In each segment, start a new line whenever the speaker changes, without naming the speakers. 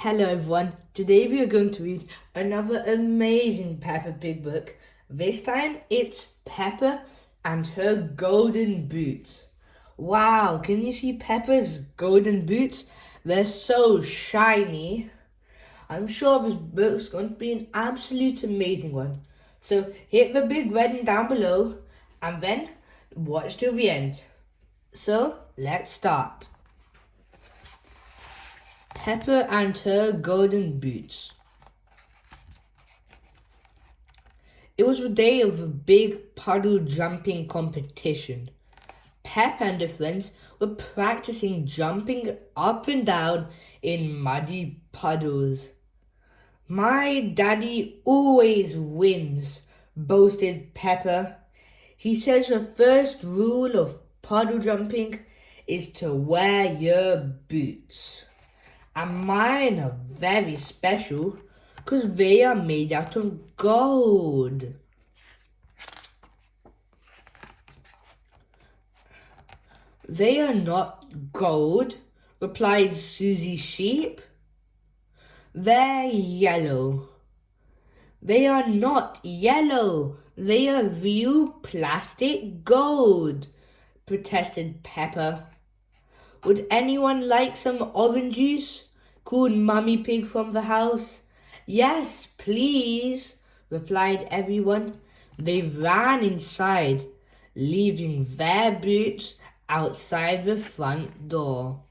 Hello everyone, today we are going to read another amazing Peppa Pig book. This time it's Peppa and her golden boots. Wow, can you see Peppa's golden boots? They're so shiny. I'm sure this book's going to be an absolute amazing one. So hit the big red down below and then watch till the end. So let's start. Peppa and her golden boots. It was the day of a big puddle-jumping competition. Peppa and her friends were practicing jumping up and down in muddy puddles. My daddy always wins, boasted Peppa. He says the first rule of puddle jumping is to wear your boots. And mine are very special because they are made out of gold. They are not gold, replied Susie Sheep. They're yellow. They are not yellow. They are real plastic gold, protested Peppa. Would anyone like some orange juice? Called Mummy Pig from the house. Yes, please, replied everyone. They ran inside, leaving their boots outside the front door.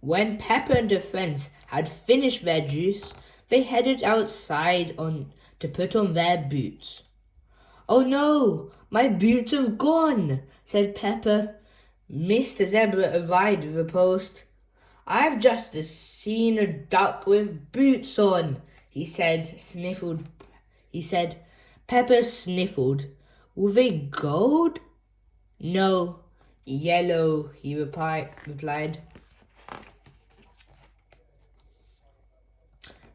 When Peppa and her friends had finished their juice, they headed outside to put on their boots. Oh no, my boots have gone, said Peppa. Mr. Zebra arrived with a post. I've just seen a duck with boots on, he said. Peppa sniffled. Were they gold? No, yellow, he replied.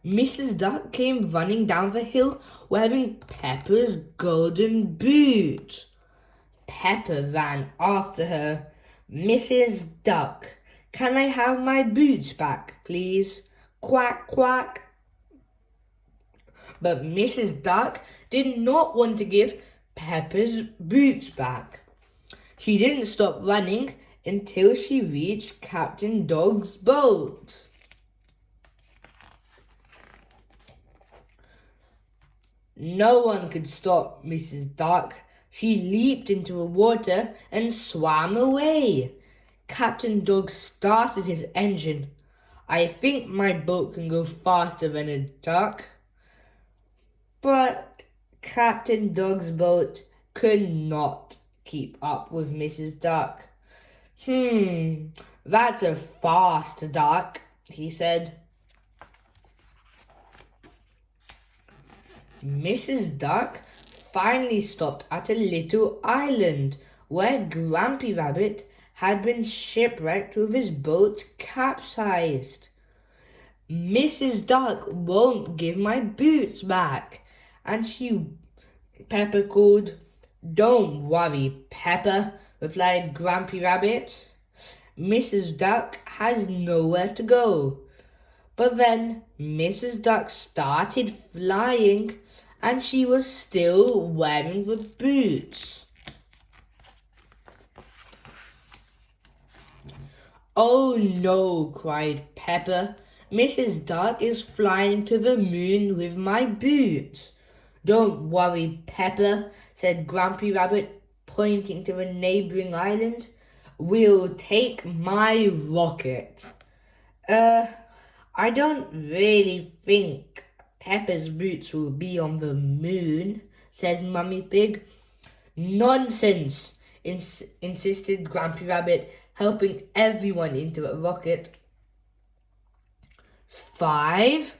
Mrs. Duck came running down the hill wearing Peppa's golden boots. Peppa ran after her. Mrs. Duck, can I have my boots back, please? Quack, quack. But Mrs. Duck did not want to give Peppa's boots back. She didn't stop running until she reached Captain Dog's boat. No one could stop Mrs. Duck. She leaped into the water and swam away. Captain Dog started his engine. I think my boat can go faster than a duck. But Captain Dog's boat could not keep up with Mrs. Duck. That's a fast duck, he said. Mrs. Duck finally stopped at a little island where Grampy Rabbit had been shipwrecked with his boat capsized. Mrs. Duck won't give my boots back, and Peppa called. Don't worry, Peppa, replied Grampy Rabbit. Mrs. Duck has nowhere to go. But then Mrs. Duck started flying and she was still wearing the boots. Oh no, cried Peppa. Mrs. Duck is flying to the moon with my boots. Don't worry, Peppa, said Grampy Rabbit, pointing to a neighbouring island. We'll take my rocket. I don't really think Peppa's boots will be on the moon, says Mummy Pig. Nonsense, insisted Grampy Rabbit, helping everyone into a rocket. 5,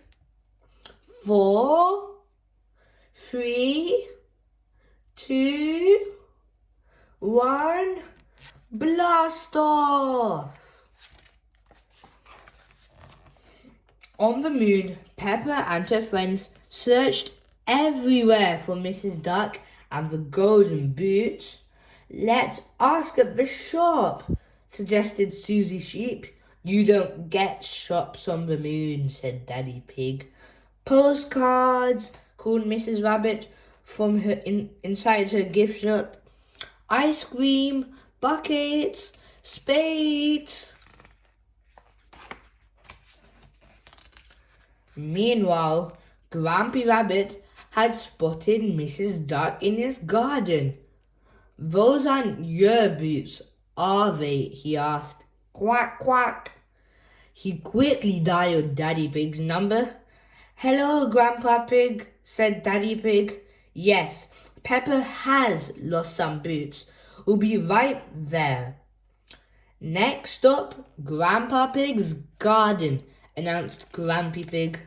4, 3, 2, 1, blast off! On the moon, Peppa and her friends searched everywhere for Mrs. Duck and the golden boots. Let's ask at the shop, suggested Susie Sheep. You don't get shops on the moon, said Daddy Pig. Postcards, called Mrs. Rabbit from her inside her gift shop. Ice cream, buckets, spades. Meanwhile, Grampy Rabbit had spotted Mrs. Duck in his garden. Those aren't your boots, are they? He asked. Quack, quack. He quickly dialed Daddy Pig's number. Hello, Grandpa Pig, said Daddy Pig. Yes, Peppa has lost some boots. We'll be right there. Next stop, Grandpa Pig's garden, announced Grampy Pig.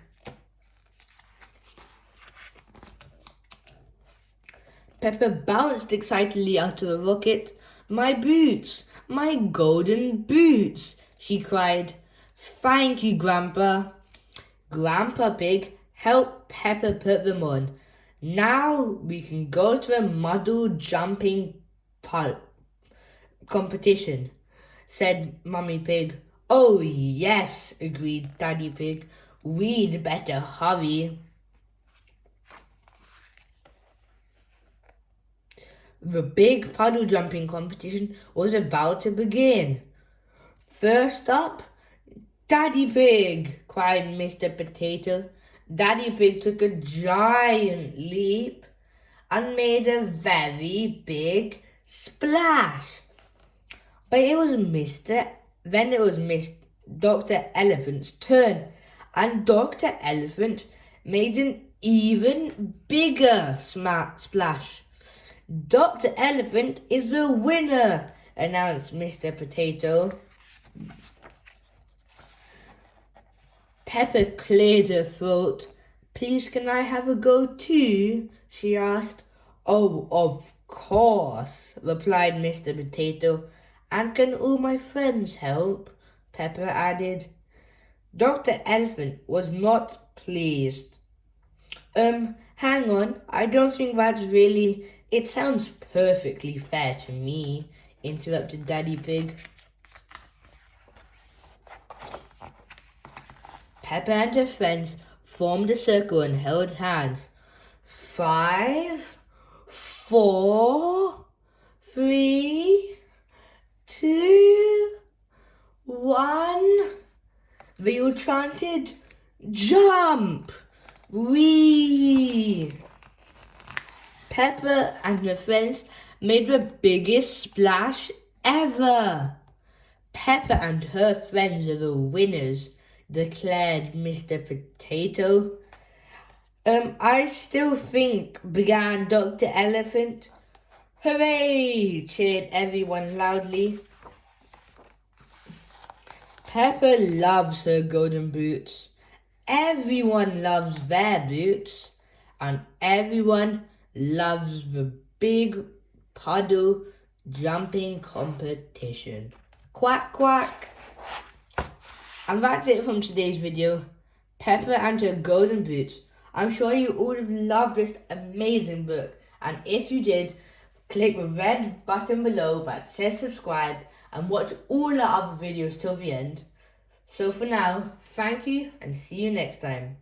Peppa bounced excitedly out of a rocket. My boots! My golden boots! She cried. Thank you, Grandpa. Grandpa Pig helped Peppa put them on. Now we can go to a Puddle-Jumping Competition, said Mummy Pig. Oh yes, agreed Daddy Pig. We'd better hurry. The big puddle jumping competition was about to begin. First up, Daddy Pig, cried Mr. Potato. Daddy Pig took a giant leap and made a very big splash. But it was Miss Dr. Elephant's turn, and Dr. Elephant made an even bigger splash. Dr. Elephant is the winner, announced Mr. Potato. Peppa cleared her throat. Please, can I have a go too? She asked. Oh, of course, replied Mr. Potato. And can all my friends help? Peppa added. Dr. Elephant was not pleased. Hang on, I don't think that's really... It sounds perfectly fair to me, interrupted Daddy Pig. Peppa and her friends formed a circle and held hands. 5, 4, 3, 2, 1. They all chanted, jump! Whee! Peppa and her friends made the biggest splash ever. Peppa and her friends are the winners, declared Mr. Potato. I still think, began Dr. Elephant. Hooray! Cheered everyone loudly. Peppa loves her golden boots. Everyone loves their boots. And everyone loves the big puddle jumping competition. Quack, quack. And that's it from today's video. Peppa and her golden boots. I'm sure you all have loved this amazing book. And if you did, click the red button below that says subscribe and watch all our other videos till the end. So for now, thank you and see you next time.